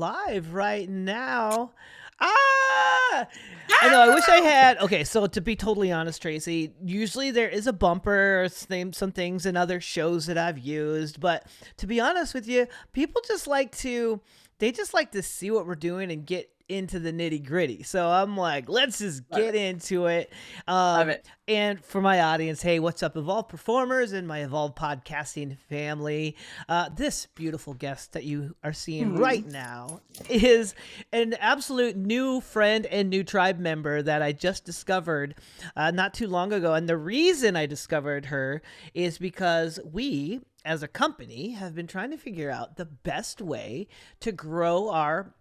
live right now. Ah! I know. I wish I had. Okay, so to be totally honest, Tracy, usually there is a bumper or some things in other shows that I've used, but to be honest with you, people just like to. They just like to see what we're doing and get into the nitty gritty. So I'm like, let's just Love get it. into it. Love it. And for my audience, hey, what's up, Evolved Performers and my Evolved Podcasting family? This beautiful guest that you are seeing Hmm. right now is an absolute new friend and new tribe member that I just discovered not too long ago. And the reason I discovered her is because we, as a company, have been trying to figure out the best way to grow our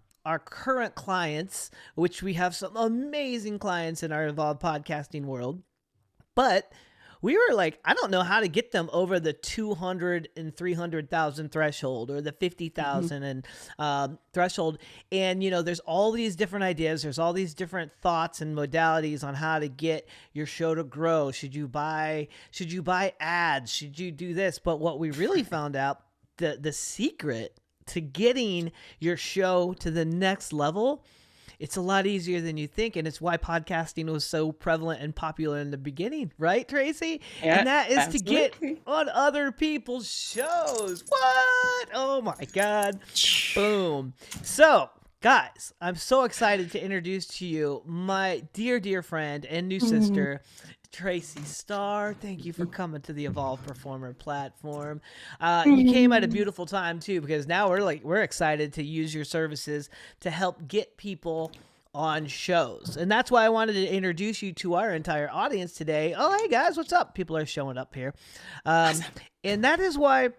current clients, which we have some amazing clients in our Evolved podcasting world. But we were like, I don't know how to get them over the 200 and 300,000 threshold or the Mhm. 50,000 and threshold. And, there's all these different ideas. There's all these different thoughts and modalities on how to get your show to grow. Should you buy ads? Should you do this? But what we really found out, the secret to getting your show to the next level, it's a lot easier than you think, and it's why podcasting was so prevalent and popular in the beginning, right, Tracy? And Yeah, that is to get absolutely. on other people's shows. What? Oh my god. Boom. So, guys, I'm so excited to introduce to you my dear friend and new Mhm. sister, Tracey Starr. Thank you for coming to the Evolve Performer platform. You came at a Mhm. beautiful time too, because now we're excited to use your services to help get people on shows. And that's why I wanted to introduce you to our entire audience today. Oh, hey guys, what's up? People are showing up here. Um, Awesome. and that is why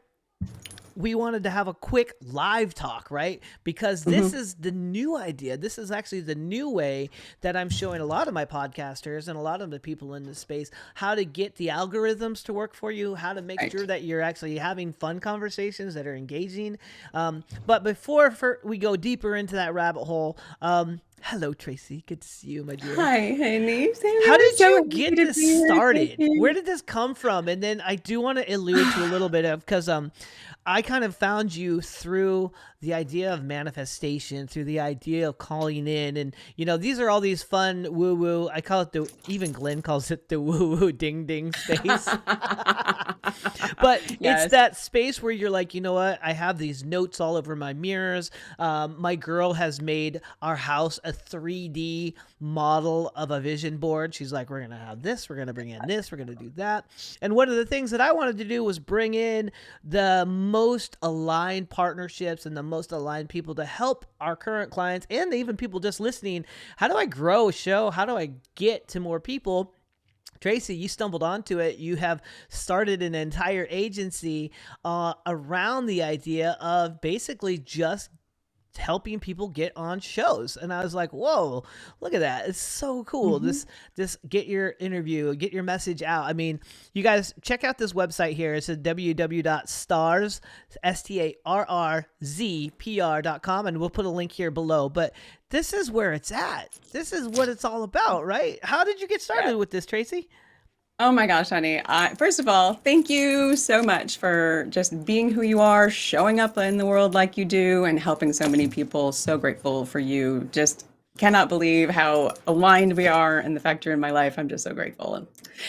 we wanted to have a quick live talk, right? Because this Mhm. is the new idea. This is actually the new way that I'm showing a lot of my podcasters and a lot of the people in this space how to get the algorithms to work for you, how to make Right. sure that you're actually having fun conversations that are engaging. But before we go deeper into that rabbit hole, hello, Tracy. Good to see you, my dear. Hi, honey. Same How here. did So you happy get to this be here. Thank started? Where you. did this come from? And then I do want to allude to a little bit of, because I kind of found you through the idea of manifestation, through the idea of calling in, and these are all these fun woo woo. I call it even Glenn calls it the woo woo ding ding space. But it's Yes. that space where you're like, you know what? I have these notes all over my mirrors. My girl has made our house a 3D model of a vision board. She's like, we're going to have this, we're going to bring in this, we're going to do that. And one of the things that I wanted to do was bring in the most aligned partnerships and the most aligned people to help our current clients and even people just listening. How do I grow a show? How do I get to more people? Tracy, you stumbled onto it. You have started an entire agency around the idea of basically just helping people get on shows. And I was like, whoa, look at that. It's so cool. Mhm. This get your interview, get your message out. I mean, you guys check out this website here. It's at www.starz, STARRZPR.com, and we'll put a link here below. But this is where it's at. This is what it's all about, right? How did you get Yeah. started with this, Tracy? Oh my gosh, honey. First of all, thank you so much for just being who you are, showing up in the world like you do, and helping so many people. So grateful for you. Just cannot believe how aligned we are and the fact you're in my life. I'm just so grateful and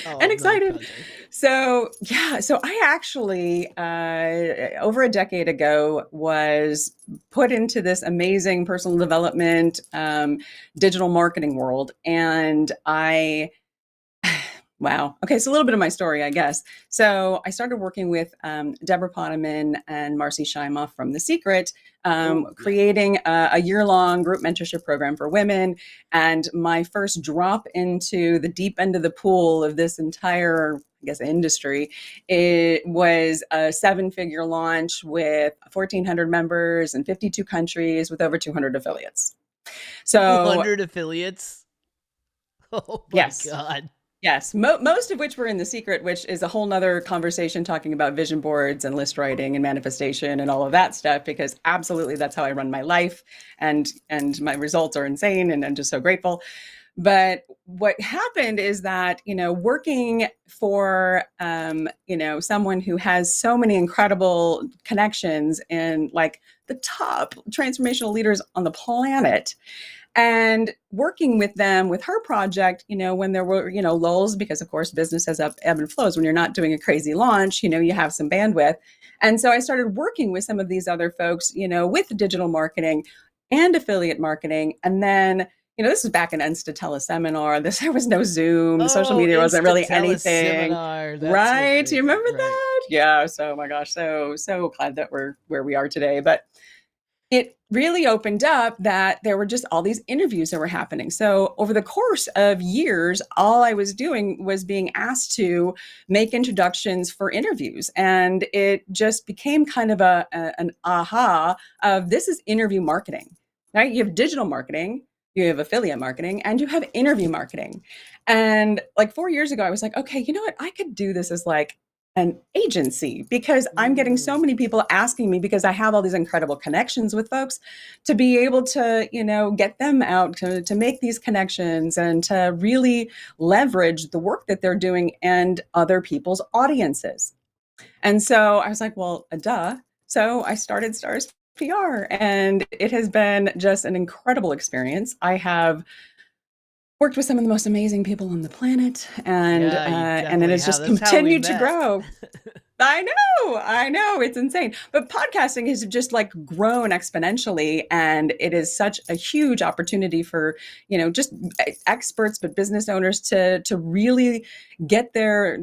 Oh, my excited. pleasure. So, yeah, so I actually, over a decade ago, was put into this amazing personal development, digital marketing world. And wow. Okay, so a little bit of my story, I guess. So I started working with Deborah Poneman and Marcy Shimoff from The Secret, Oh, yeah. creating a year-long group mentorship program for women. And my first drop into the deep end of the pool of this entire, I guess, industry, it was a seven-figure launch with 1,400 members in 52 countries with over 200 affiliates. So 200 affiliates. Oh my yes. God. Yes, most of which were in The Secret, which is a whole nother conversation talking about vision boards and list writing and manifestation and all of that stuff, because absolutely that's how I run my life, and my results are insane, and I'm just so grateful. But what happened is that, working for, someone who has so many incredible connections in like the top transformational leaders on the planet, and working with them with her project, when there were, lulls, because of course business has ebb and flows. When you're not doing a crazy launch, you have some bandwidth. And so I started working with some of these other folks, with digital marketing and affiliate marketing. And then, this was back in Insta teleseminar. There was no Zoom. Social Oh, media wasn't Insta really anything. teleseminar. That's a Right. Do great you one. remember Right. that? Yeah. So, oh my gosh, so glad that we're where we are today. But it really opened up that there were just all these interviews that were happening. So over the course of years, all I was doing was being asked to make introductions for interviews. And it just became kind of an aha of, this is interview marketing, right? You have digital marketing, you have affiliate marketing, and you have interview marketing. And like 4 years ago, I was like, okay, you know what? I could do this as like an agency, because I'm getting so Mm. many people asking me, because I have all these incredible connections with folks, to be able to, get them out to make these connections and to really leverage the work that they're doing and other people's audiences. And so I was like, well, duh. So I started Starzz PR, and it has been just an incredible experience. I have worked with some of the most amazing people on the planet, Yeah, you and it definitely has have. just That's how we continued to met. grow. I know, it's insane. But podcasting has just like grown exponentially, and it is such a huge opportunity for, just experts, but business owners to really get their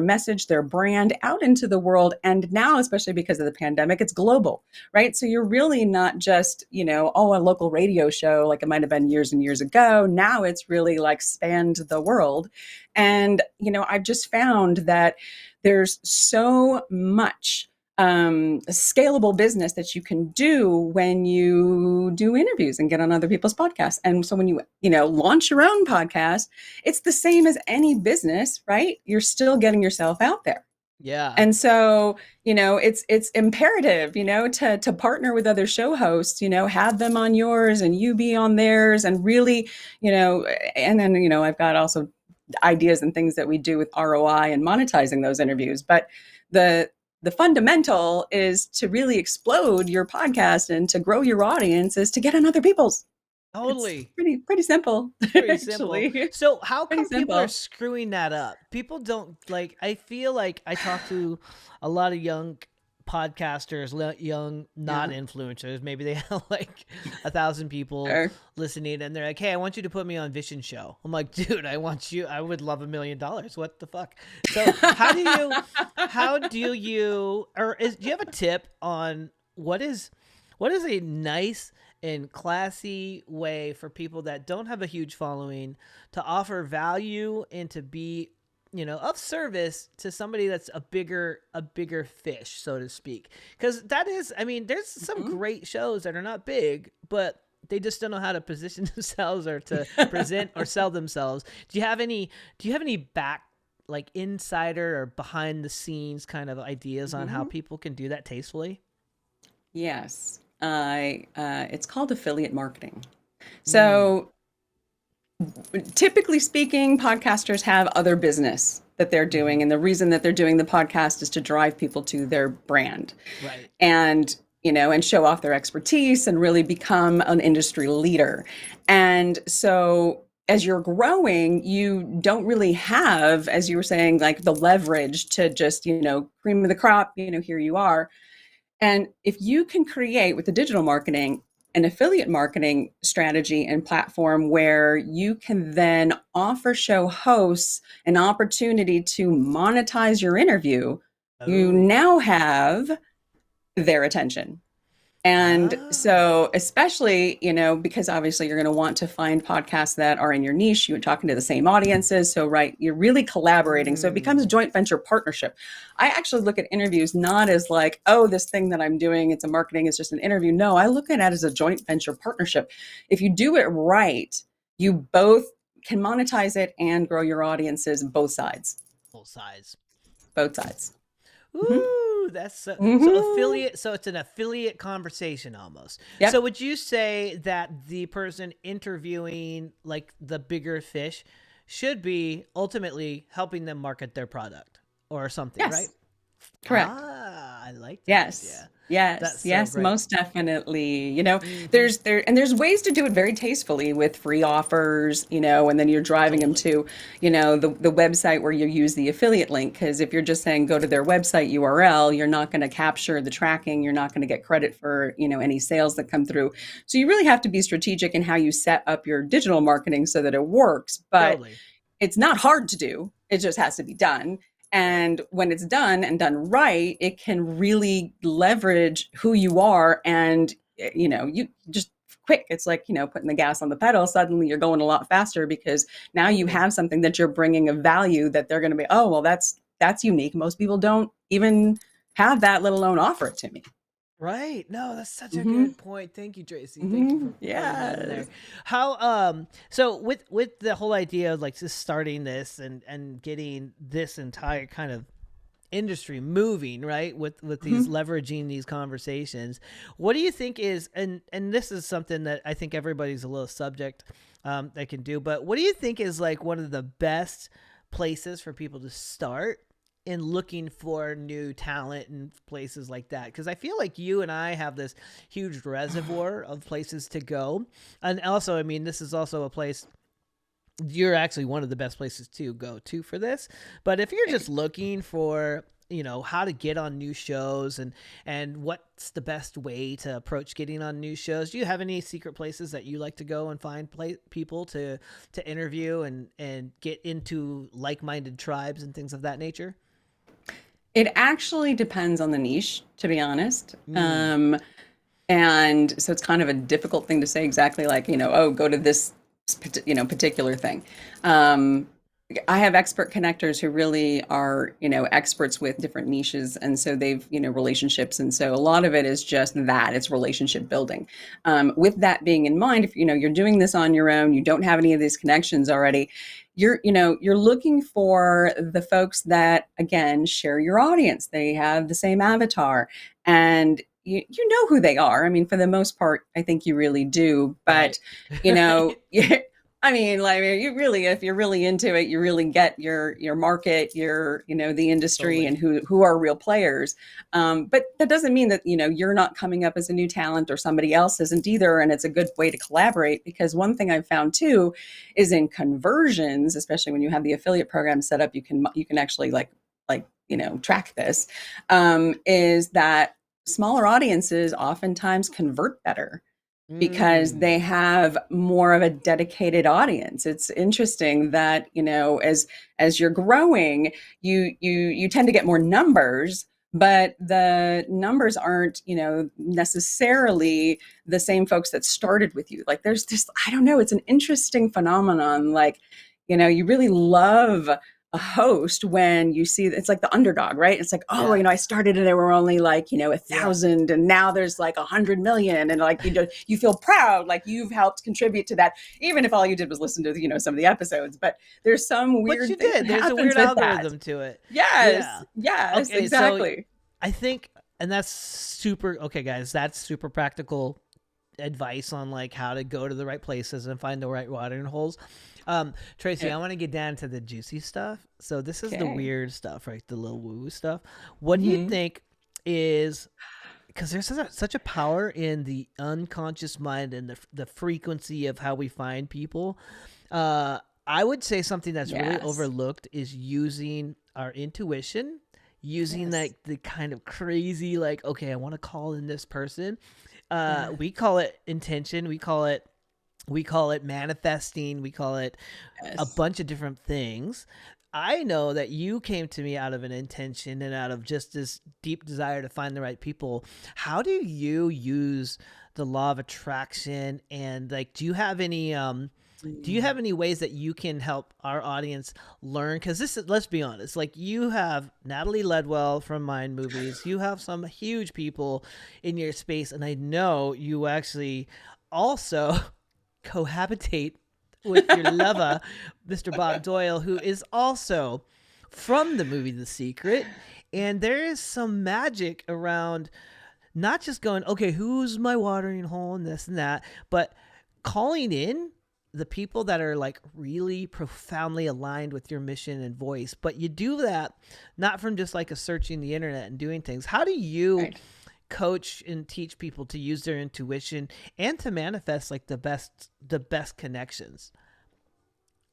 message, their brand out into the world. And now, especially because of the pandemic, it's global, right? So you're really not just, a local radio show like it might have been years and years ago. Now it's really like spanned the world. And, I've just found that there's so much scalable business that you can do when you do interviews and get on other people's podcasts. And so when you launch your own podcast, it's the same as any business, right? You're still getting yourself out there. Yeah. And so, it's imperative, to partner with other show hosts, have them on yours and you be on theirs, and really, and then, I've got also ideas and things that we do with ROI and monetizing those interviews. But the fundamental is to really explode your podcast and to grow your audience is to get on other people's. It's Totally. pretty simple, Pretty simple. actually. So how Pretty come people are simple. screwing that up? People don't like, I feel like I talk to a lot of young podcasters, young Yeah. non-influencers. Maybe they have like 1,000 people Sure. listening, and they're like, "Hey, I want you to put me on Vision Show." I'm like, "Dude, I would love $1,000,000. What the fuck?" So do you have a tip on what is a nice and classy way for people that don't have a huge following to offer value and to be, of service to somebody that's a bigger fish, so to speak? Because that is, I mean, there's some Mhm. great shows that are not big, but they just don't know how to position themselves or to present or sell themselves. Do you have any back, like, insider or behind the scenes kind of ideas on how Mhm. people can do that tastefully? Yes. It's called affiliate marketing. Mm. So typically speaking, podcasters have other business that they're Hmm. doing. And the reason that they're doing the podcast is to drive people to their brand Right. and, and show off their expertise and really become an industry leader. And so as you're growing, you don't really have, as you were saying, like the leverage to just, cream of the crop, here you are. And if you can create with the digital marketing an affiliate marketing strategy and platform where you can then offer show hosts an opportunity to monetize your interview, you Oh. now have their attention. And Ah. so, especially, because obviously you're going to want to find podcasts that are in your niche, you're talking to the same audiences. So, right, you're really collaborating. So it becomes a Mm. joint venture partnership. I actually look at interviews not as like, oh, this thing that I'm doing, it's a marketing, it's just an interview. No, I look at it as a joint venture partnership. If you do it right, you both can monetize it and grow your audiences both sides. Full size. Both sides. Mm-hmm. Ooh, that's so Mm-hmm. affiliate. So it's an affiliate conversation almost. So Yep. would you say that the person interviewing, like, the bigger fish, should be ultimately helping them market their product or something, right? Yes. Correct. Ah, I like that Yes. idea. Yes, That's so yes, great. most definitely. You know, Hmm. there's ways to do it very tastefully with free offers, you know, and then you're driving them Totally. to, you know, the website where you use the affiliate link. Because if you're just saying go to their website URL, you're not going to capture the tracking, you're not going to get credit for, you know, any sales that come through. So you really have to be strategic in how you set up your digital marketing so that it works. But Totally. it's not hard to do. It just has to be done. Right. And when it's done and done right, it can really leverage who you are. And, you know, you just quick, it's like, you know, putting the gas on the pedal. Suddenly you're going a lot faster because now you Totally. have something that you're bringing of value that they're going to be, oh, well, that's unique. Most people don't even have that, let alone offer it to me. Right. No, that's such a Mm-hmm. good point. Thank you, Tracy. Thank you Mm-hmm. for putting that in there. Yes. How so with the whole idea of like just starting this and getting this entire kind of industry moving, right? With these Mm-hmm. leveraging these conversations. What do you think is and this is something that I think everybody's a little subject that can do, but what do you think is like one of the best places for people to start in looking for new talent and places like that? Because I feel like you and I have this huge reservoir of places to go. And also, I mean, this is also a place you're actually one of the best places to go to for this. But if you're just looking for, how to get on new shows and what's the best way to approach getting on new shows, do you have any secret places that you like to go and find people to interview and get into like-minded tribes and things of that nature? It actually depends on the niche, to be honest. Mm, And so it's kind of a difficult thing to say exactly like, you know, oh, go to this, you know, particular thing. Um, I have expert connectors who really are, you know, experts with different niches. And so they've, you know, relationships. And so a lot of it is just that it's relationship building. With that being in mind, if, you know, you're doing this on your own, you don't have any of these connections already, you know, you're looking for the folks that, again, share your audience. They have the same avatar and you know who they are. I mean, for the most part, I think you really do. right. But, you know, I mean, like you really, if you're really into it, you really get your market, your you know the industry, and Totally. who are real players. But that doesn't mean that you know you're not coming up as a new talent or somebody else isn't either. And it's a good way to collaborate because one thing I've found too is in conversions, especially when you have the affiliate program set up, you can actually like you know track this. Is that smaller audiences oftentimes convert better because Mm, they have more of a dedicated audience. It's interesting that, you know, as you're growing, you tend to get more numbers, but the numbers aren't, you know, necessarily the same folks that started with you. Like there's this, I don't know, it's an interesting phenomenon. Like, you know, you really love a host when you see it's like the underdog, right? It's like, oh, yeah. you know, I started and there were only like, you know, a Yeah. thousand, and now there's like 100 million, and like you know, you feel proud, like you've helped contribute to that, even if all you did was listen to you know some of the episodes. But there's some But you weird thing did. that There's a happens weird with that. algorithm to it. Yes, Yeah. yes, Okay, so exactly. I think, and that's super okay, guys. That's super practical advice on like how to go to the right places and find the right watering holes. Tracy, I want to get down to the juicy stuff. So this is the Okay. weird stuff, right? The little woo stuff. What do you Mm-hmm. think is because there's such a power in the unconscious mind and the frequency of how we find people. I would say something that's really Yes. overlooked is using our intuition, using Yes. like the kind of crazy, like, okay, I want to call in this person. Yeah. We call it intention. We call it manifesting. We call it a Yes. bunch of different things. I know that you came to me out of an intention and out of just this deep desire to find the right people. How do you use the law of attraction, and like do you have any ways that you can help our audience learn? Because this is, let's be honest, like you have Natalie Ledwell from Mind Movies, you have some huge people in your space, and I know you actually also cohabitate with your lover, Mr. Bob Doyle, who is also from the movie The Secret. And there is some magic around not just going, okay, who's my watering hole and this and that, but calling in the people that are like really profoundly aligned with your mission and voice. But you do that not from just like a searching the internet and doing things. How do you Right. coach and teach people to use their intuition and to manifest like the best connections?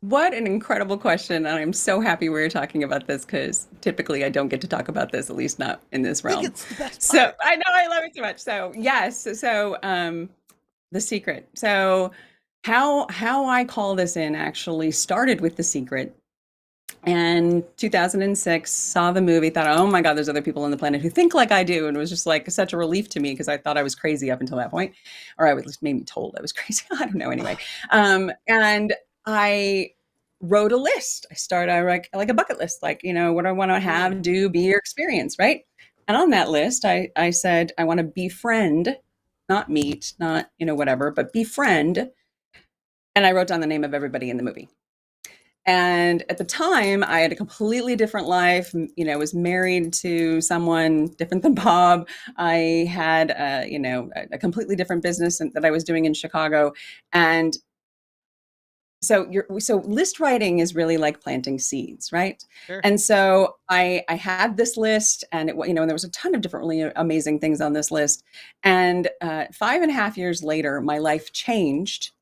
What an incredible question. And I'm so happy we're talking about this because typically I don't get to talk about this, at least not in this I think realm. it's the best So part. I know I love it so much. So yes. The secret. So how I call this in actually started with The Secret. And 2006, saw the movie, thought, oh my God, there's other people on the planet who think like I do. And it was just like such a relief to me because I thought I was crazy up until that point, or I was maybe told I was crazy. I don't know. Anyway. And I wrote a list. I like a bucket list, like, what I want to Ooh. have, do, be, or experience, right? And on that list, I said, I want to befriend, not meet, not, whatever, but befriend. And I wrote down the name of everybody in the movie. And at the time, I had a completely different life. Was married to someone different than Bob. I had, a completely different business that I was doing in Chicago. And so list writing is really like planting seeds, right? Sure. And so I had this list, and and there was a ton of different really amazing things on this list. And 5.5 years later, my life changed,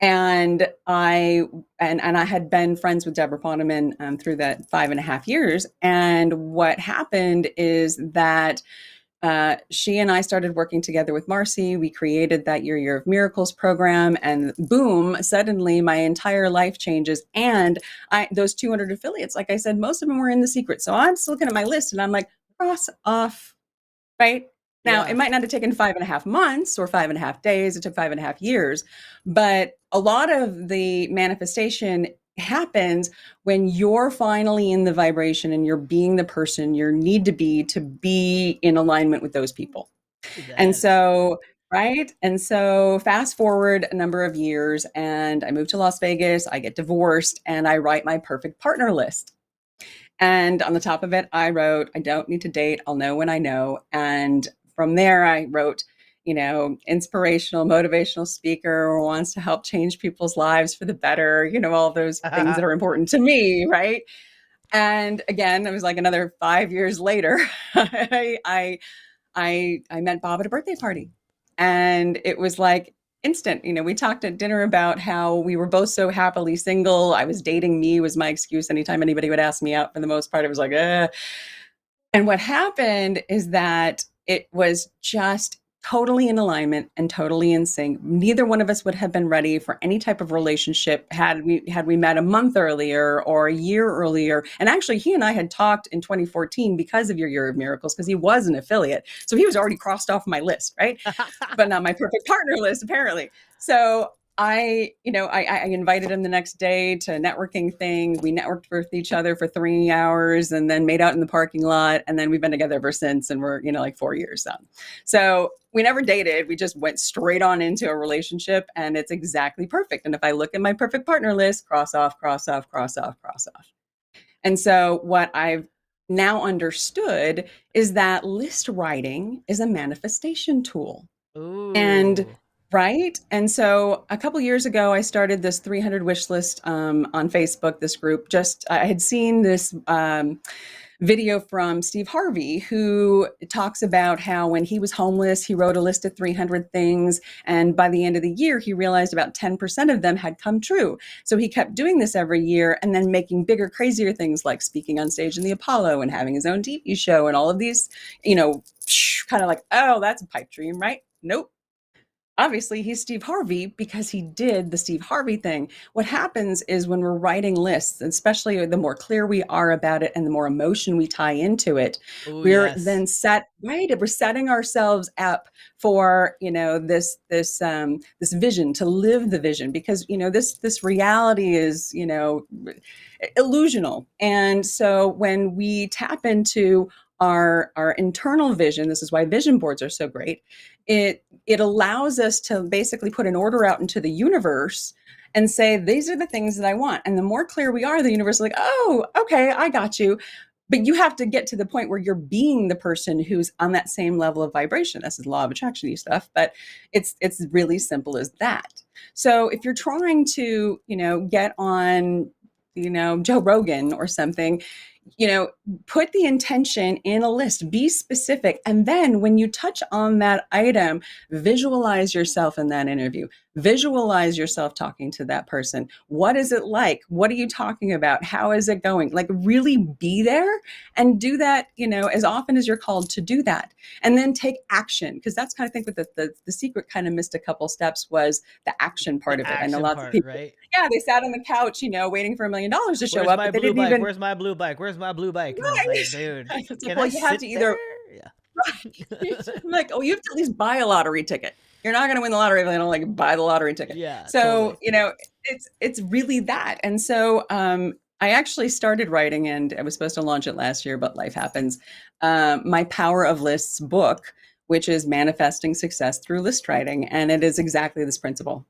and I had been friends with Deborah Poneman through that 5.5 years. And what happened is that she and I started working together with Marcy. We created that Year of Miracles program, and boom, suddenly my entire life changes. And those 200 affiliates, like I said, most of them were in The Secret. So I'm just looking at my list and I'm like, cross off, right? Now, it Yeah. might not have taken 5.5 months or 5.5 days. It took 5.5 years. But a lot of the manifestation happens when you're finally in the vibration and you're being the person you need to be in alignment with those people. And That is so, right? And so, fast forward a number of years, and I moved to Las Vegas. I get divorced, and I write my perfect partner list. And on the top of it, I wrote, I don't need to date. I'll know when I know. And from there, I wrote, inspirational, motivational speaker who wants to help change people's lives for the better, all those things that are important to me. Right. And again, it was like another 5 years later, I, I met Bob at a birthday party, and it was like instant. We talked at dinner about how we were both so happily single. I was dating me was my excuse. Anytime anybody would ask me out, for the most part, it was like, And what happened is that it was just totally in alignment and totally in sync. Neither one of us would have been ready for any type of relationship had we met a month earlier or a year earlier. And actually, he and I had talked in 2014 because of your Year of Miracles, because he was an affiliate. So he was already crossed off my list, right? But not my perfect partner list, apparently. So I invited him the next day to a networking thing. We networked with each other for 3 hours and then made out in the parking lot. And then we've been together ever since. And we're, like 4 years on. So we never dated. We just went straight on into a relationship, and it's exactly perfect. And if I look at my perfect partner list, cross off, cross off, cross off, cross off. And so what I've now understood is that list writing is a manifestation tool. And Ooh. right. And so a couple years ago, I started this 300 wish list on Facebook, this group. Just I had seen this video from Steve Harvey, who talks about how when he was homeless, he wrote a list of 300 things. And by the end of the year, he realized about 10% of them had come true. So he kept doing this every year and then making bigger, crazier things like speaking on stage in the Apollo and having his own TV show and all of these, kind of like, oh, that's a pipe dream, right? Nope. Obviously, he's Steve Harvey because he did the Steve Harvey thing. What happens is when we're writing lists, especially the more clear we are about it and the more emotion we tie into it, Oh we're yes. then we're setting ourselves up for, this vision, to live the vision, because, this reality is, illusional. And so when we tap into our internal vision, this is why vision boards are so great. It allows us to basically put an order out into the universe and say, these are the things that I want. And the more clear we are, the universe is like, oh, okay, I got you. But you have to get to the point where you're being the person who's on that same level of vibration. This is law of attraction stuff, but it's really simple as that. So if you're trying to, get on, Joe Rogan or something, you know, put the intention in a list, be specific. And then when you touch on that item, visualize yourself in that interview, visualize yourself talking to that person. What is it like? What are you talking about? How is it going? Like, really be there and do that, you know, as often as you're called to do that. And then take action. Because that's kind of, I think, what the secret kind of missed a couple steps was the action part The of it. I know action lots of part, people, right? yeah, they sat on the couch, you know, waiting for $1 million to show Where's up, my but they blue didn't bike? even, Where's my blue bike? Where's my blue bike? And I was like, dude, right. It's like, can well, I you have sit to either, there? Yeah. I'm like, oh, you have to at least buy a lottery ticket. You're not going to win the lottery if you don't like buy the lottery ticket. Yeah, So, totally. you know, it's really that. And so I actually started writing, and I was supposed to launch it last year, but life happens. My Power of Lists book, which is manifesting success through list writing. And it is exactly this principle.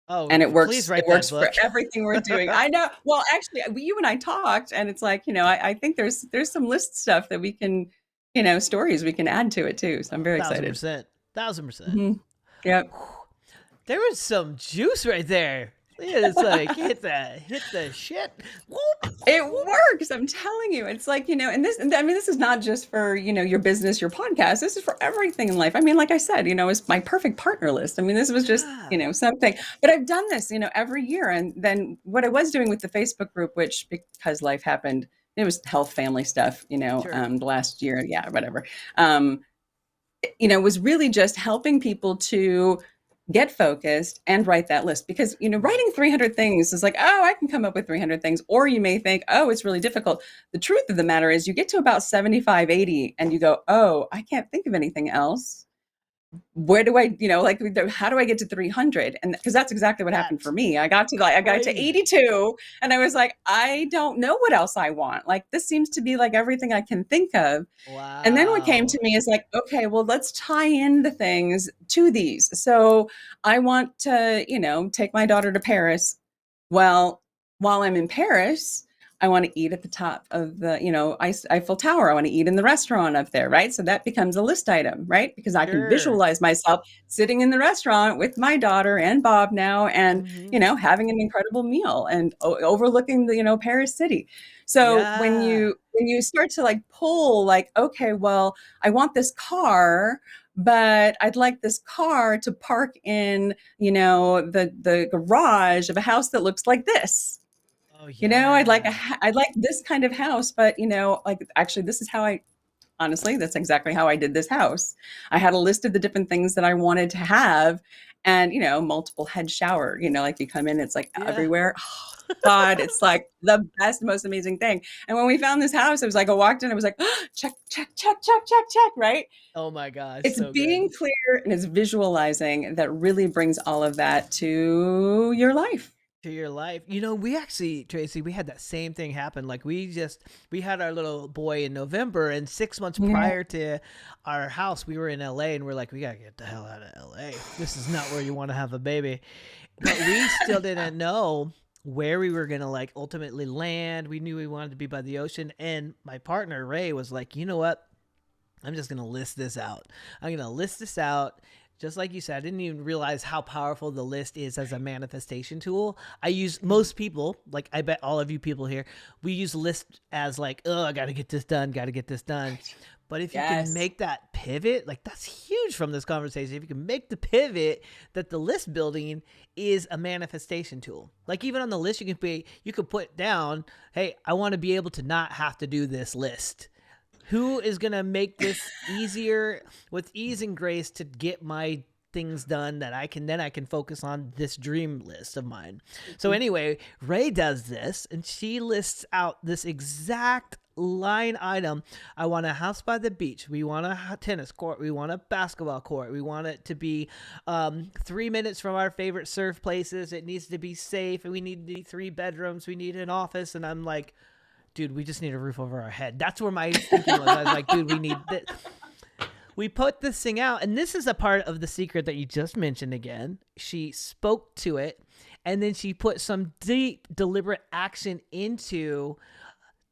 Oh, And it please works. It write that works for book. everything we're doing. I know. Well, actually, you and I talked, and it's like, you know, I think there's some list stuff that we can, you know, stories we can add to it too. So I'm very Thousand excited. percent. 1000%. Mm-hmm. Yep. There was some juice right there. It's like hit the shit. Whoop, It whoop. works. I'm telling you. It's like, you know, and this, I mean, this is not just for, you know, your business, your podcast. This is for everything in life. I mean, like I said, you know, it's my perfect partner list. I mean, this was just, Yeah. you know, something, but I've done this, you know, every year. And then what I was doing with the Facebook group, which because life happened, it was health, family stuff, you know, Sure. the last year. Yeah, whatever. Um, you know, was really just helping people to get focused and write that list, because, you know, Right. writing 300 things is like, oh, I can come up with 300 things. Or you may think, oh, it's really difficult. The truth of the matter is you get to about 75, 80 and you go, oh, I can't think of anything else. Where do I, you know, like, how do I get to 300? And because that's exactly what happened for That's me. I got to crazy. 82 and I was like, I don't know what else I want. Like, this seems to be like everything I can think of. And then what came to Wow. me is like, okay, well, let's tie in the things to these. So I want to, you know, take my daughter to Paris. Well, while I'm in Paris, I want to eat at the top of the, you know, Eiffel Tower. I want to eat in the restaurant up there, right? So that becomes a list item, right? Because I can Sure. visualize myself sitting in the restaurant with my daughter and Bob now, and, Hmm. you know, having an incredible meal and overlooking the, you know, Paris city. So Yeah. when you start to like pull, like, okay, well, I want this car, but I'd like this car to park in, you know, the garage of a house that looks like this. Oh You know, yeah. I'd like this kind of house, but, you know, like, actually, this is how I, honestly, that's exactly how I did this house. I had a list of the different things that I wanted to have, and, you know, multiple head shower, you know, like you come in, it's like Yeah. everywhere. Oh, God, it's like the best, most amazing thing. And when we found this house, it was like I walked in, it was like, oh, check, check, check, check, check, check, right? Oh my gosh, It's so being good. clear and it's visualizing that really brings all of that to your life. To your life. You know, we actually, Tracy, we had that same thing happen. Like we had our little boy in November, and 6 months Yeah. prior to our house, we were in LA, and we're like, we gotta get the hell out of LA. This is not where you want to have a baby. But we still didn't know where we were gonna like ultimately land. We knew we wanted to be by the ocean, and my partner Ray was like, you know what? I'm just gonna list this out. I'm gonna list this out. Just like you said, I didn't even realize how powerful the list is as a manifestation tool. I use most people, like I bet all of you people here, we use list as like, oh, I gotta get this done, gotta get this done. Right. But if you can Yes. make that pivot, like that's huge from this conversation. If you can make the pivot that the list building is a manifestation tool. Like even on the list, you can put down, hey, I want to be able to not have to do this list. Who is going to make this easier with ease and grace to get my things done that I can focus on this dream list of mine. So anyway, Ray does this and she lists out this exact line item. I want a house by the beach. We want a tennis court. We want a basketball court. We want it to be 3 minutes from our favorite surf places. It needs to be safe, and we need the 3 bedrooms. We need an office. And I'm like, dude, we just need a roof over our head. That's where my thinking was. I was like, dude, we need this. We put this thing out, and this is a part of the secret that you just mentioned again. She spoke to it, and then she put some deep, deliberate action into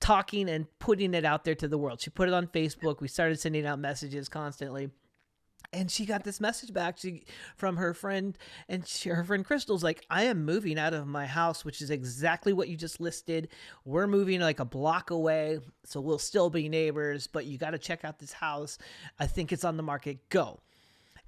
talking and putting it out there to the world. She put it on Facebook. We started sending out messages constantly. And she got this message back from her friend, and her friend Crystal's like, I am moving out of my house, which is exactly what you just listed. We're moving like a block away, so we'll still be neighbors, but you got to check out this house. I think it's on the market. Go.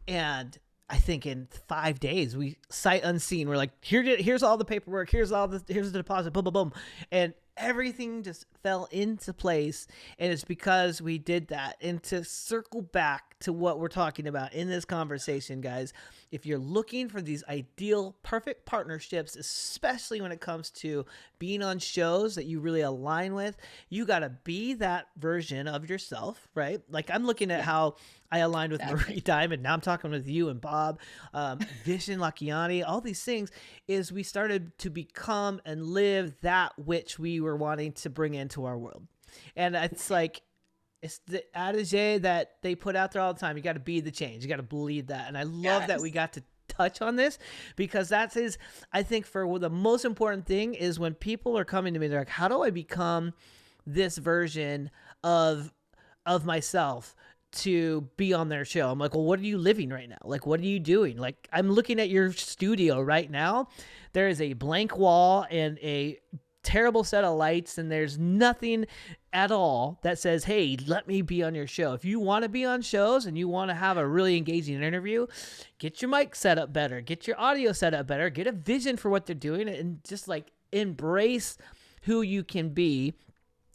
And I think in 5 days, we sight unseen, we're like, here's all the paperwork, here's the deposit, boom, boom, boom, and everything just fell into place. And it's because we did that. And to circle back to what we're talking about in this conversation, guys, if you're looking for these ideal, perfect partnerships, especially when it comes to being on shows that you really align with, you got to be that version of yourself, right? Like I'm looking at how I aligned with Marie Diamond. Now I'm talking with you and Bob, Vishen Lakhiani, all these things is we started to become and live that which we were wanting to bring into our world. And it's like, it's the adage that they put out there all the time. You got to be the change. You got to believe that. And I love that we got to touch on this, because that is, I think, for the most important thing is when people are coming to me, they're like, how do I become this version of myself to be on their show? I'm like, well, what are you living right now? Like, what are you doing? Like, I'm looking at your studio right now. There is a blank wall and a terrible set of lights, and there's nothing at all that says, hey, let me be on your show. If you want to be on shows and you want to have a really engaging interview, get your mic set up better, get your audio set up better, get a vision for what they're doing, and just like embrace who you can be.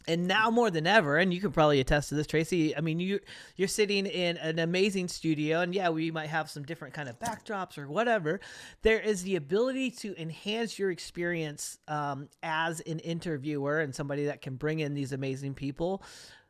And now more than ever, and you can probably attest to this, Tracey, I mean, you're sitting in an amazing studio, and yeah, we might have some different kind of backdrops or whatever. There is the ability to enhance your experience as an interviewer and somebody that can bring in these amazing people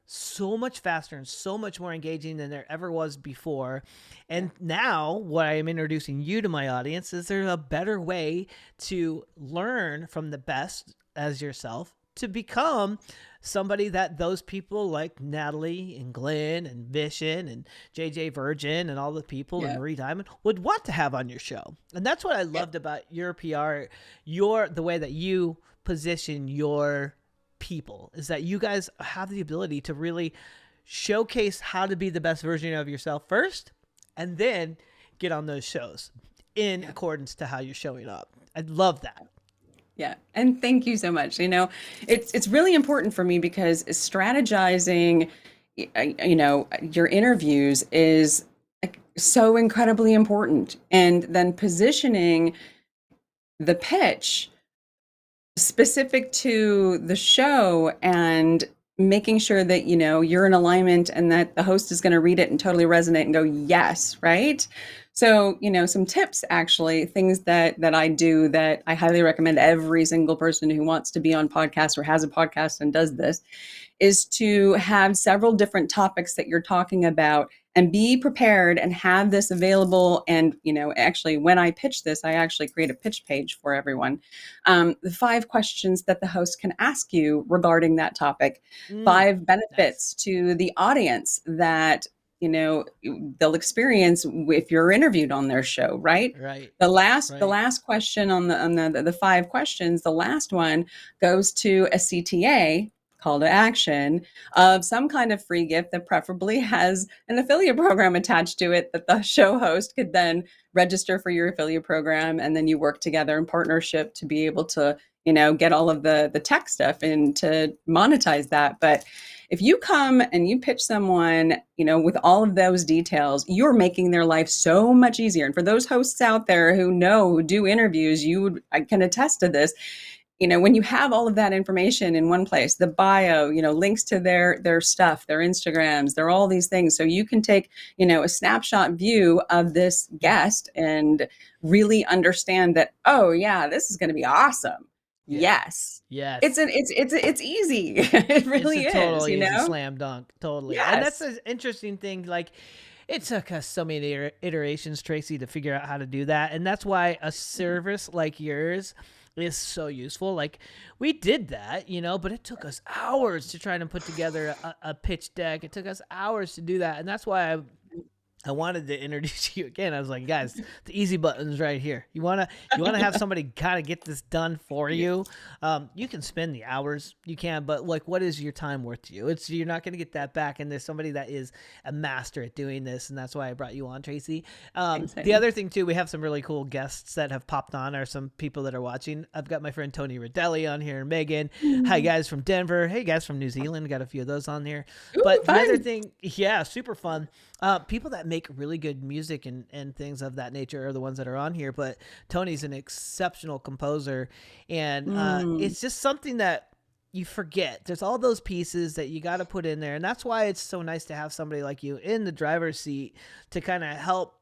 so much faster and so much more engaging than there ever was before. And now what I am introducing you to my audience is there's a better way to learn from the best as yourself to become somebody that those people like Natalie and Glenn and Vishen and JJ Virgin and all the people and Marie Diamond would want to have on your show. And that's what I loved about your PR, the way that you position your people, is that you guys have the ability to really showcase how to be the best version of yourself first, and then get on those shows in accordance to how you're showing up. I love that. Yeah. And thank you so much. You know, it's really important for me because strategizing, your interviews is so incredibly important. And then positioning the pitch specific to the show and making sure that, you're in alignment and that the host is going to read it and totally resonate and go, yes, right? So, some tips, actually, things that I do that I highly recommend every single person who wants to be on podcast or has a podcast and does this, is to have several different topics that you're talking about and be prepared and have this available. And, actually, when I pitch this, I actually create a pitch page for everyone. The 5 questions that the host can ask you regarding that topic, 5 benefits to the audience that they'll experience if you're interviewed on their show, right? Right. The last question on the 5 questions, the last one goes to a CTA, call to action, of some kind of free gift that preferably has an affiliate program attached to it that the show host could then register for your affiliate program, and then you work together in partnership to be able to get all of the tech stuff and to monetize that. But if you come and you pitch someone, with all of those details, you're making their life so much easier. And for those hosts out there who do interviews, I can attest to this. When you have all of that information in one place, the bio, links to their stuff, their Instagrams, they're all these things. So you can take, a snapshot view of this guest and really understand that, oh yeah, this is going to be awesome. Yes. It's easy. It really is. Totally easy slam dunk. Totally. Yes. And that's an interesting thing. Like, it took us so many iterations, Tracey, to figure out how to do that. And that's why a service like yours is so useful. Like, we did that, but it took us hours to try to put together a pitch deck. It took us hours to do that. And that's why I wanted to introduce you again. I was like, guys, the easy button's right here. You wanna have somebody kind of get this done for Yeah. you. You can spend the hours, you can, but like, what is your time worth to you? You're not gonna get that back. And there's somebody that is a master at doing this, and that's why I brought you on, Tracy. Thanks, The Heidi. other thing too, we have some really cool guests that have popped on, or some people that are watching. I've got my friend Tony Rodelli on here, Megan. Hi guys from Denver. Hey guys from New Zealand. Got a few of those on here. Ooh, But the other fun. thing, yeah, super fun. People that make really good music and things of that nature are the ones that are on here. But Tony's an exceptional composer, and Mm, it's just something that you forget. There's all those pieces that you got to put in there, and that's why it's so nice to have somebody like you in the driver's seat to kind of help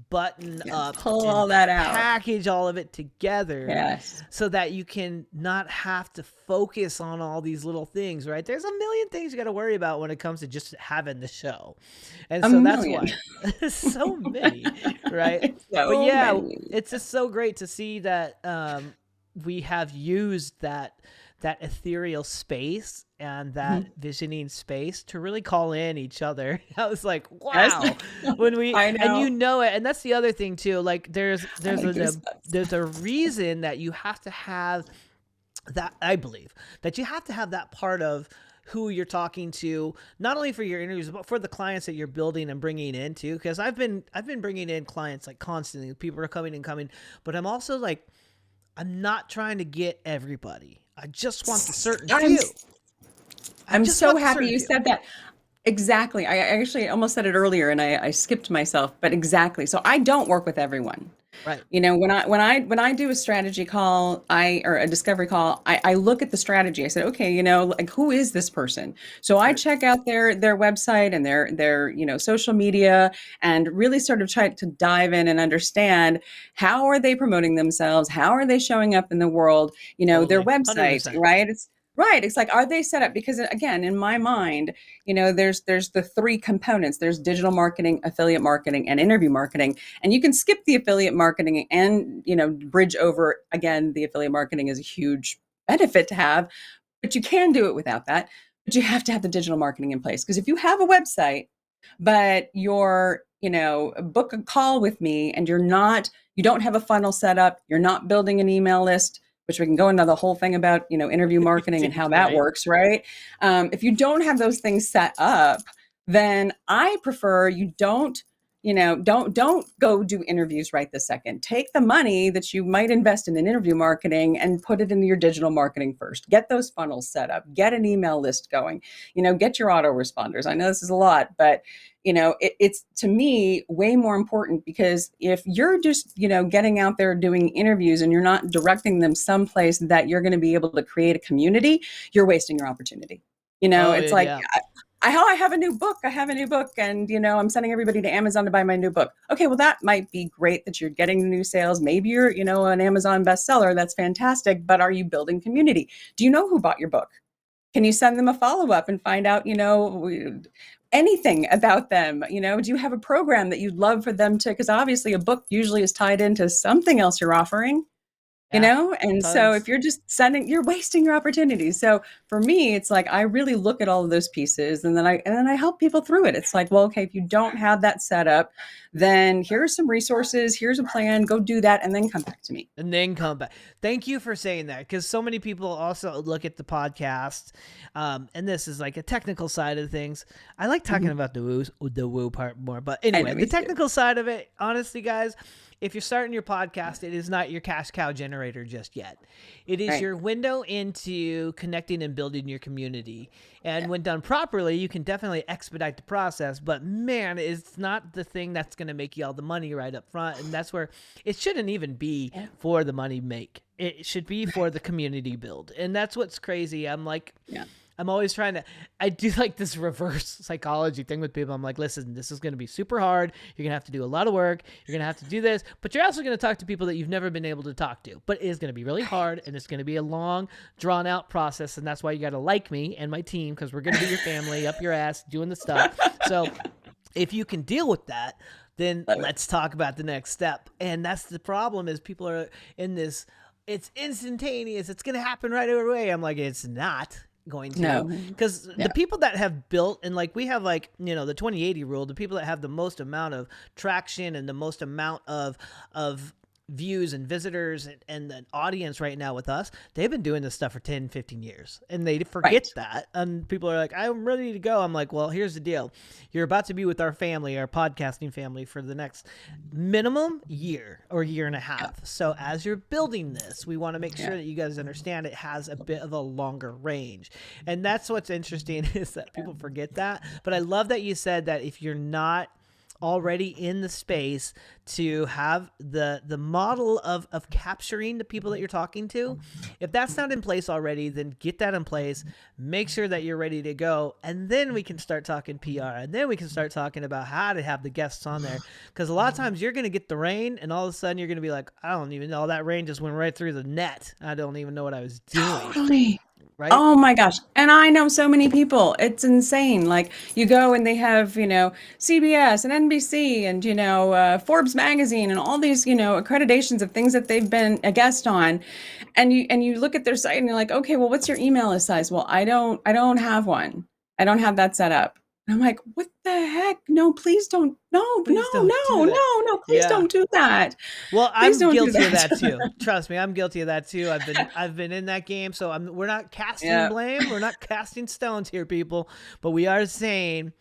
button yeah, up pull and all that out. package all of it together Yes. so that you can not have to focus on all these little things, right? There's a million things you got to worry about when it comes to just having the show. And A so that's million. why so many, right? But So yeah, many. it's just so great to see that we have used that ethereal space and that Mhm. visioning space to really call in each other. I was like, Yes. wow, when we I and you know. know it, and that's the other thing too. Like I had goosebumps. there's a reason that you have to have that. I believe that you have to have that part of who you're talking to, not only for your interviews but for the clients that you're building and bringing in too. Because I've been bringing in clients like constantly. People are coming and coming, but I'm also like, I'm not trying to get everybody. I just want the certain I'm few. I I'm just so want the happy certain you few. said that. Exactly. I actually almost said it earlier and I skipped myself, but exactly. So I don't work with everyone. Right. You know, when I do a strategy call, or a discovery call, I look at the strategy. I said, okay, like who is this person? So I Right. check out their website and their social media and really sort of try to dive in and understand how are they promoting themselves? How are they showing up in the world? Their Totally. website, 100%. right? It's right. It's like, are they set up? Because again, in my mind, there's the three components. There's digital marketing, affiliate marketing, and interview marketing. And you can skip the affiliate marketing and, bridge over. Again, the affiliate marketing is a huge benefit to have, but you can do it without that. But you have to have the digital marketing in place. Because if you have a website, but you're, book a call with me and you don't have a funnel set up, you're not building an email list, which we can go into the whole thing about, interview marketing and how that Right. works, right? If you don't have those things set up, then I prefer you don't go do interviews right this second. Take the money that you might invest in interview marketing and put it into your digital marketing first. Get those funnels set up, get an email list going, get your autoresponders. I know this is a lot, but it's to me way more important, because if you're just getting out there doing interviews and you're not directing them someplace that you're going to be able to create a community, you're wasting your opportunity. Oh, It's like, yeah. I have a new book. I have a new book, and I'm sending everybody to Amazon to buy my new book. Okay, well, that might be great that you're getting new sales. Maybe you're an Amazon bestseller. That's fantastic. But are you building community? Do you know who bought your book? Can you send them a follow up and find out anything about them? Do you have a program that you'd love for them to? Because obviously, a book usually is tied into something else you're offering. Yeah. And so if Tons. you're just you're wasting your opportunities. So for me, it's like I really look at all of those pieces, and then I help people through it. It's like, well, okay, if you don't have that set up, then here are some resources, here's a plan, go do that, and then come back to me. And then come back. Thank you for saying that, because so many people also look at the podcast, and this is like a technical side of things. I like talking Mhm. about the woo part more, but I anyway, know, the me too. technical side of it, honestly, guys, if you're starting your podcast, it is not your cash cow generator just yet. It is Right. your window into connecting and building your community. Yeah. And when done properly, you can definitely expedite the process. But man, it's not the thing that's going to make you all the money right up front. And that's where it shouldn't even be Yeah. for the money make. It should be for Right. the community build. And that's what's crazy. I'm like, Yeah. I'm always trying to, I do like this reverse psychology thing with people. I'm like, listen, this is going to be super hard. You're going to have to do a lot of work. You're going to have to do this, but you're also going to talk to people that you've never been able to talk to. But it is going to be really hard, and it's going to be a long, drawn out process. And that's why you got to like me and my team, because we're going to be your family, up your ass, doing the stuff. So if you can deal with that, then Love it. let's talk about the next step. And that's the problem, is people are in this, it's instantaneous, it's going to happen right away. I'm like, it's not. going to, No. because the Yeah. people that have built, and like we have like, the 2080 rule, the people that have the most amount of traction and the most amount of views and visitors and an audience right now with us, they've been doing this stuff for 10, 15 years, and they forget Right. that. And people are like, I'm ready to go. I'm like, well, here's the deal. You're about to be with our family, our podcasting family, for the next minimum year or year and a half. So as you're building this, we want to make sure that you guys understand it has a bit of a longer range. And that's what's interesting, is that people forget that. But I love that you said that if you're not already in the space, to have the model of capturing the people that you're talking to. If that's not in place already, then get that in place. Make sure that you're ready to go. And then we can start talking PR. And then we can start talking about how to have the guests on there. Because a lot of times you're going to get the rain, and all of a sudden you're going to be like, I don't even know, that rain just went right through the net. I don't even know what I was doing. Totally. Right? Oh my gosh. And I know so many people. It's insane. Like, you go and they have, CBS and NBC and, Forbes magazine and all these, accreditations of things that they've been a guest on. And you look at their site and you're like, okay, well, what's your email list size? Well, I don't have one. I don't have that set up. And I'm like, what the heck? No, please don't. No, Please don't do that. please don't do that. Well, I'm Please don't do guilty of that. that too. Trust me, I'm guilty of that too. I've been in that game, so we're not casting blame, we're not casting stones here, people, but we are saying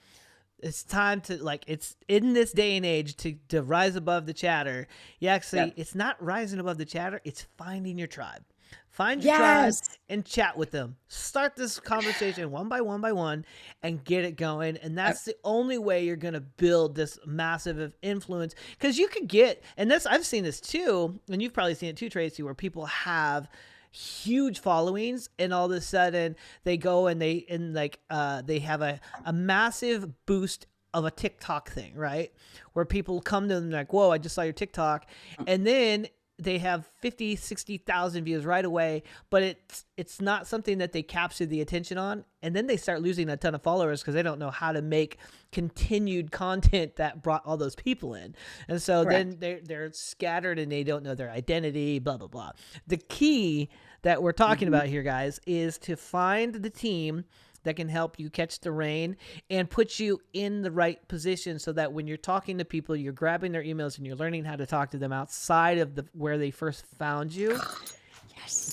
it's time to, like, it's in this day and age to rise above the chatter. It's not rising above the chatter, it's finding your tribe. Find your tribe and chat with them. Start this conversation one by one and get it going. And that's the only way you're going to build this massive influence. Because you could get, and this, I've seen this too, and you've probably seen it too, Tracey, where people have huge followings, and all of a sudden they go and they have a massive boost of a TikTok thing, right? Where people come to them like, whoa, I just saw your TikTok. And then they have 50, 60,000 views right away, but it's not something that they capture the attention on. And then they start losing a ton of followers because they don't know how to make continued content that brought all those people in. And so then they're scattered and they don't know their identity, blah, blah, blah. The key that we're talking about here, guys, is to find the team that can help you catch the rain and put you in the right position, so that when you're talking to people, you're grabbing their emails and you're learning how to talk to them outside of where they first found you.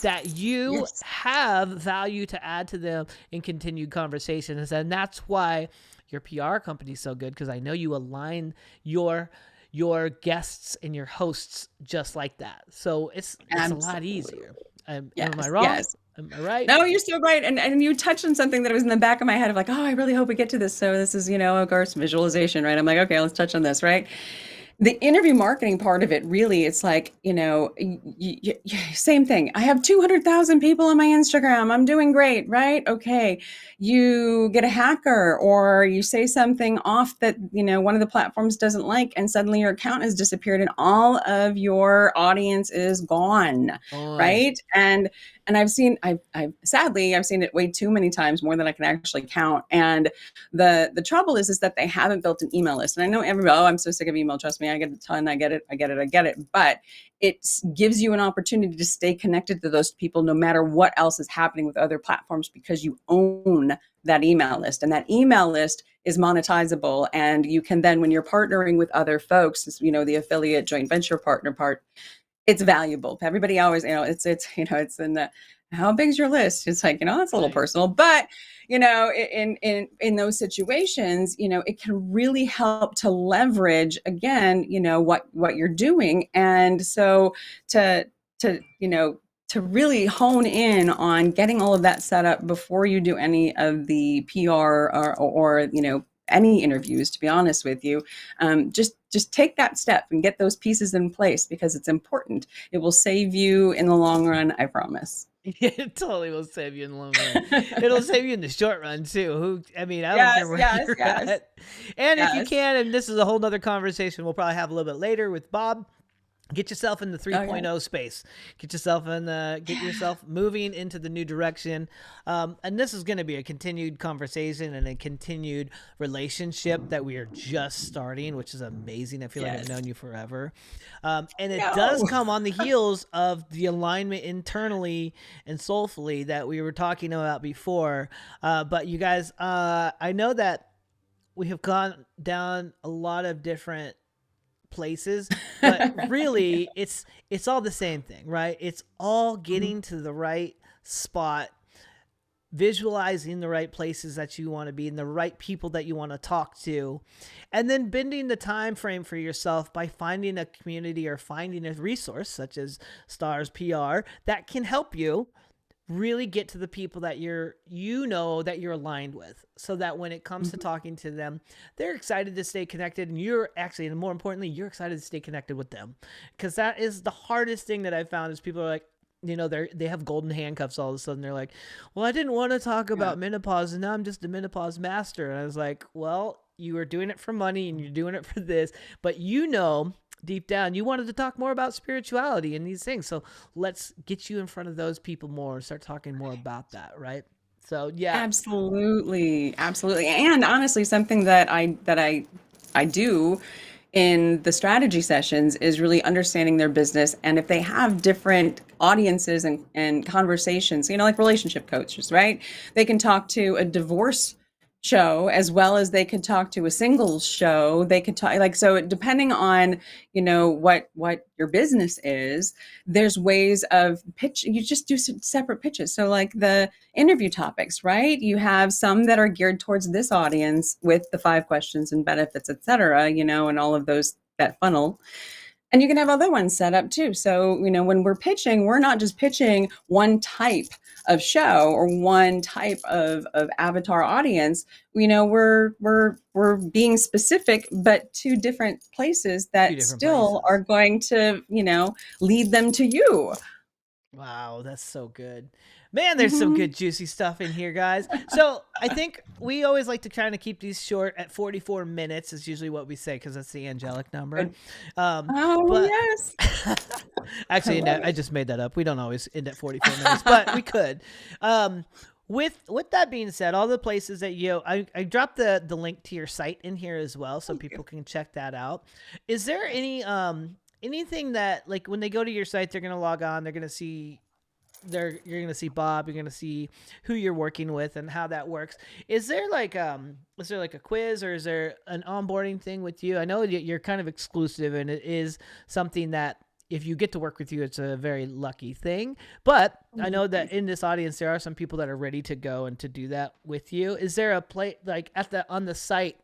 That you have value to add to them in continued conversations. And that's why your PR company is so good, because I know you align your guests and your hosts just like that. So it's a lot easier. Am I wrong? Yes. Am I right? No, you're so right. And you touched on something that was in the back of my head of like, oh, I really hope we get to this. So this is, of course, visualization, right? I'm like, okay, let's touch on this, right? The interview marketing part of it, really, it's like, same thing. I have 200,000 people on my Instagram. I'm doing great, right? Okay. You get a hacker, or you say something off that, one of the platforms doesn't like, and suddenly your account has disappeared and all of your audience is gone, right? And I've sadly seen it way too many times, more than I can actually count. And the trouble is that they haven't built an email list. And I know everybody, I'm so sick of email. Trust me, I get a ton. I get it. But it gives you an opportunity to stay connected to those people no matter what else is happening with other platforms, because you own that email list, and that email list is monetizable. And you can then, when you're partnering with other folks, the affiliate joint venture partner part, it's valuable. Everybody always, it's in the, how big's your list? It's like, it's a little personal, but in those situations, it can really help to leverage again, what you're doing. And so to really hone in on getting all of that set up before you do any of the PR or any interviews, to be honest with you, just take that step and get those pieces in place, because it's important. It will save you in the long run, I promise. It totally will save you in the long run. It'll save you in the short run too. I don't care where you're at. And if you can, and this is a whole nother conversation we'll probably have a little bit later with Bob, get yourself in the Oh yeah. 3.0 space, get yourself moving into the new direction. And this is going to be a continued conversation and a continued relationship that we are just starting, which is amazing. I feel like I've Yes. known you forever. And it does No. come on the heels of the alignment internally and soulfully that we were talking about before. But you guys, I know that we have gone down a lot of different places, but really it's all the same thing, right? It's all Mhm. getting to the right spot, visualizing the right places that you want to be and the right people that you want to talk to, and then bending the time frame for yourself by finding a community or finding a resource such as Starzz PR that can help you really get to the people that that you're aligned with, so that when it comes to Mhm. talking to them, they're excited to stay connected, and you're actually, and more importantly, you're excited to stay connected with them, because that is the hardest thing that I've found is people are like, they have golden handcuffs. All of a sudden they're like, well, I didn't want to talk Yeah. about menopause and now I'm just a menopause master. And I was like, well, you are doing it for money and you're doing it for this, but deep down you wanted to talk more about spirituality and these things, so let's get you in front of those people more and start talking more about that, right? So yeah. Absolutely, absolutely. And honestly, something that I do in the strategy sessions is really understanding their business, and if they have different audiences and conversations, like relationship coaches, right? They can talk to a divorce show as well as they could talk to a singles show. They could talk, like, so depending on what your business is, there's ways of pitch. You just do some separate pitches. So like the interview topics, right? You have some that are geared towards this audience with the 5 questions and benefits, et cetera, and all of those, that funnel. And you can have other ones set up too. So, when we're pitching, we're not just pitching one type of show or one type of avatar audience. We're being specific, but to different places Two that different still are places. going to, lead them to you. Wow, that's so good. Man, there's some Mhm. good juicy stuff in here, guys. So I think we always like to kind of keep these short at 44 minutes is usually what we say because that's the angelic number. Good. Um, Oh, but yes. I actually, love I it. just made that up. We don't always end at 44 minutes, but we could. Um, with that being said, all the places that I dropped the link to your site in here as well, so Thank you. people can check that out. Is there anything that, like, when they go to your site, they're gonna log on, they're gonna see you're gonna see Bob, you're gonna see who you're working with and how that works. Is there like a quiz, or is there an onboarding thing with you? I know you're kind of exclusive, and it is something that if you get to work with you, it's a very lucky thing. But I Mhm. know that in this audience, there are some people that are ready to go and to do that with you. Is there a play like at the on the site,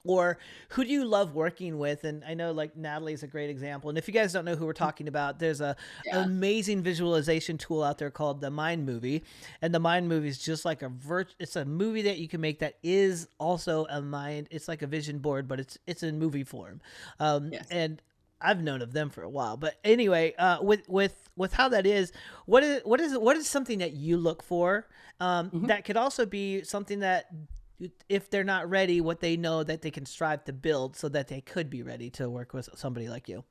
or who do you love working with? And I know like Natalie's a great example. And if you guys don't know who we're talking about, there's an Yeah. amazing visualization tool out there called the Mind Movie. And the Mind Movie is just like it's a movie that you can make that is also a mind. It's like a vision board, but it's in movie form. Yes. And I've known of them for a while. But anyway, with how that is, what is something that you look for? Mhm. That could also be something that, if they're not ready, what they know that they can strive to build so that they could be ready to work with somebody like you.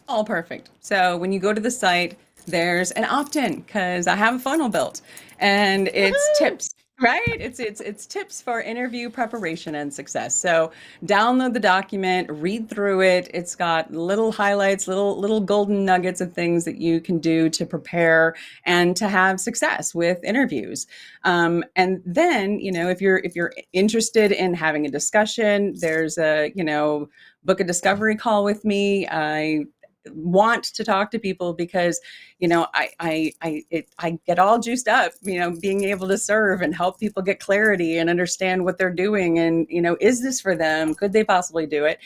All perfect. So when you go to the site, there's an opt-in because I have a funnel built, and it's Woohoo! tips, right? It's tips for interview preparation and success. So download the document, read through it. It's got little highlights, little golden nuggets of things that you can do to prepare and to have success with interviews. And then, if you're interested in having a discussion, there's book a discovery call with me. I want to talk to people because I get all juiced up, being able to serve and help people get clarity and understand what they're doing, and is this for them, could they possibly do it.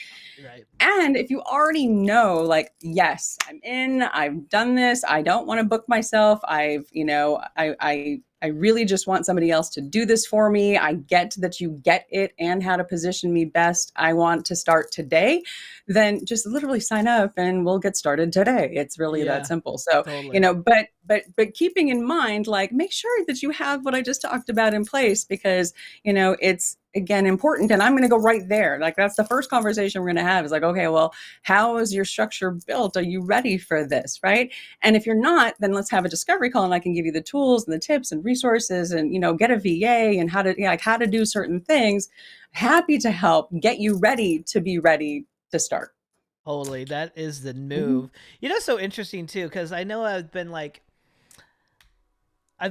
Right. And if you already know, like, yes, I'm in, I've done this, I don't want to book myself, I really just want somebody else to do this for me. I get that you get it and how to position me best. I want to start today. Then just literally sign up and we'll get started today. It's really that Yeah, simple. So, totally. but keeping in mind, like, make sure that you have what I just talked about in place, because, again important, and I'm going to go right there. Like, that's the first conversation we're going to have, is like, okay, well, how is your structure built? Are you ready for this, right? And if you're not, then let's have a discovery call, and I can give you the tools and the tips and resources, and get a VA, and how to, like, how to do certain things. Happy to help get you ready to be ready to start. Totally. That is the Mhm. move. So interesting too, because I know I've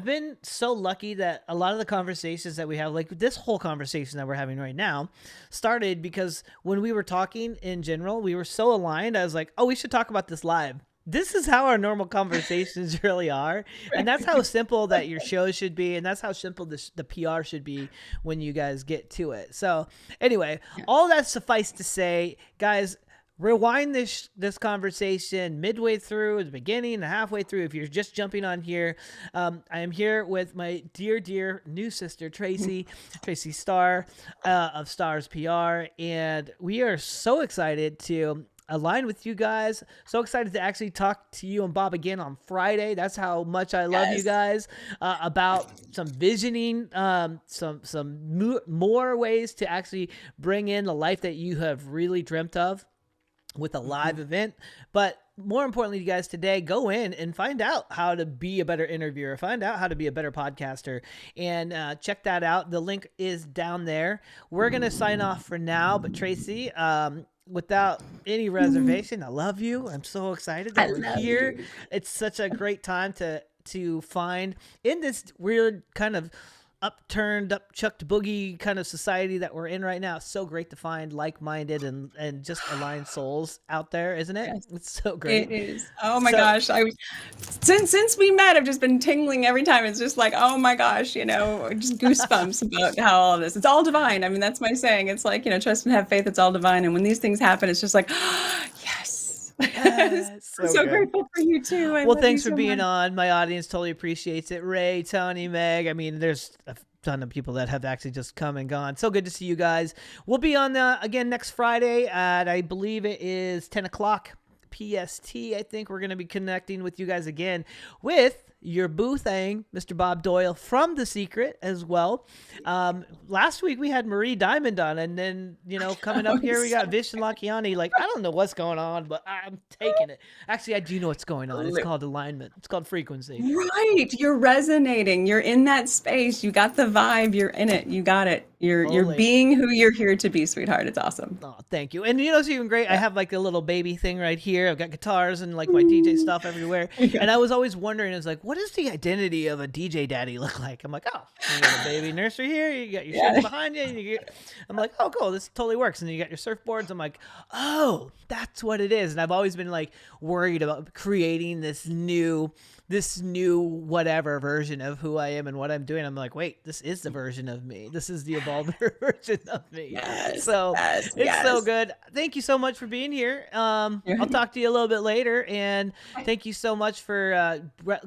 been so lucky that a lot of the conversations that we have, like this whole conversation that we're having right now, started because when we were talking in general, we were so aligned. I was like, oh, we should talk about this live. This is how our normal conversations really are. And that's how simple that your show should be. And that's how simple the PR should be when you guys get to it. So, anyway, all that suffice to say, guys, rewind this conversation midway through, the beginning, and halfway through. If you're just jumping on here, I am here with my dear new sister Tracey Starr of Starzz PR, and we are so excited to align with you guys. So excited to actually talk to you and Bob again on Friday. That's how much I love you Yes. guys, about some visioning, some more ways to actually bring in the life that you have really dreamt of with a live event. But more importantly, you guys, today, go in and find out how to be a better interviewer, find out how to be a better podcaster, and check that out. The link is down there. We're going to sign off for now, but Tracey, without any reservation, I love you. I'm so excited I that we're love here. you. It's such a great time to find in this weird kind of upturned, upchucked boogie kind of society that we're in right now. It's so great to find like-minded and just aligned souls out there, isn't it? Yes, It's so it great. is. Oh my So gosh. Since we met, I've just been tingling every time. It's just like, oh my gosh, just goosebumps about how all of this. It's all divine. I mean, that's my saying. It's like, trust and have faith, it's all divine. And when these things happen, it's just like, yes. yes, I'm so so good. grateful for you too. I Well, love you thanks for so being much. on. My audience totally appreciates it. Ray, Tony, Meg. I mean, there's a ton of people that have actually just come and gone. So good to see you guys. We'll be on again next Friday at, I believe it is 10 o'clock PST. I think we're going to be connecting with you guys again with your boo thing, Mr. Bob Doyle from The Secret as well. Last week we had Marie Diamond on, and then, coming up I'm here we so got Vish and Lakiani. Like, I don't know what's going on, but I'm taking it. Actually, I do know what's going on. It's called alignment. It's called frequency. Right. You're resonating. You're in that space. You got the vibe. You're in it. You got it. You're Totally. being who you're here to be, sweetheart. It's awesome. Oh, thank you. And it's even great. I Yeah. have like a little baby thing right here. I've got guitars and like my DJ stuff everywhere. Yeah. And I was always wondering, it's like, what does the identity of a DJ daddy look like? I'm like, oh, you got a baby nursery here. You got your shit Yeah. behind you. I'm like, oh, cool. This totally works. And then you got your surfboards. I'm like, oh, that's what it is. And I've always been like worried about creating this new whatever version of who I am and what I'm doing. I'm like, wait, this is the version of me. This is the evolved version of me. Yes. So Yes. it's so Yes. good. Thank you so much for being here. Yeah. I'll talk to you a little bit later, and thank you so much for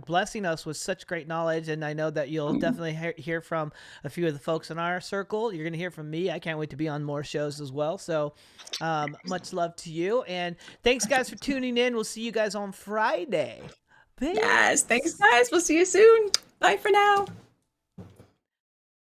blessing us with such great knowledge. And I know that you'll definitely hear from a few of the folks in our circle. You're going to hear from me. I can't wait to be on more shows as well. So much love to you, and thanks guys for tuning in. We'll see you guys on Friday. Yes. Thanks, Peace. guys. We'll see you soon. Bye for now.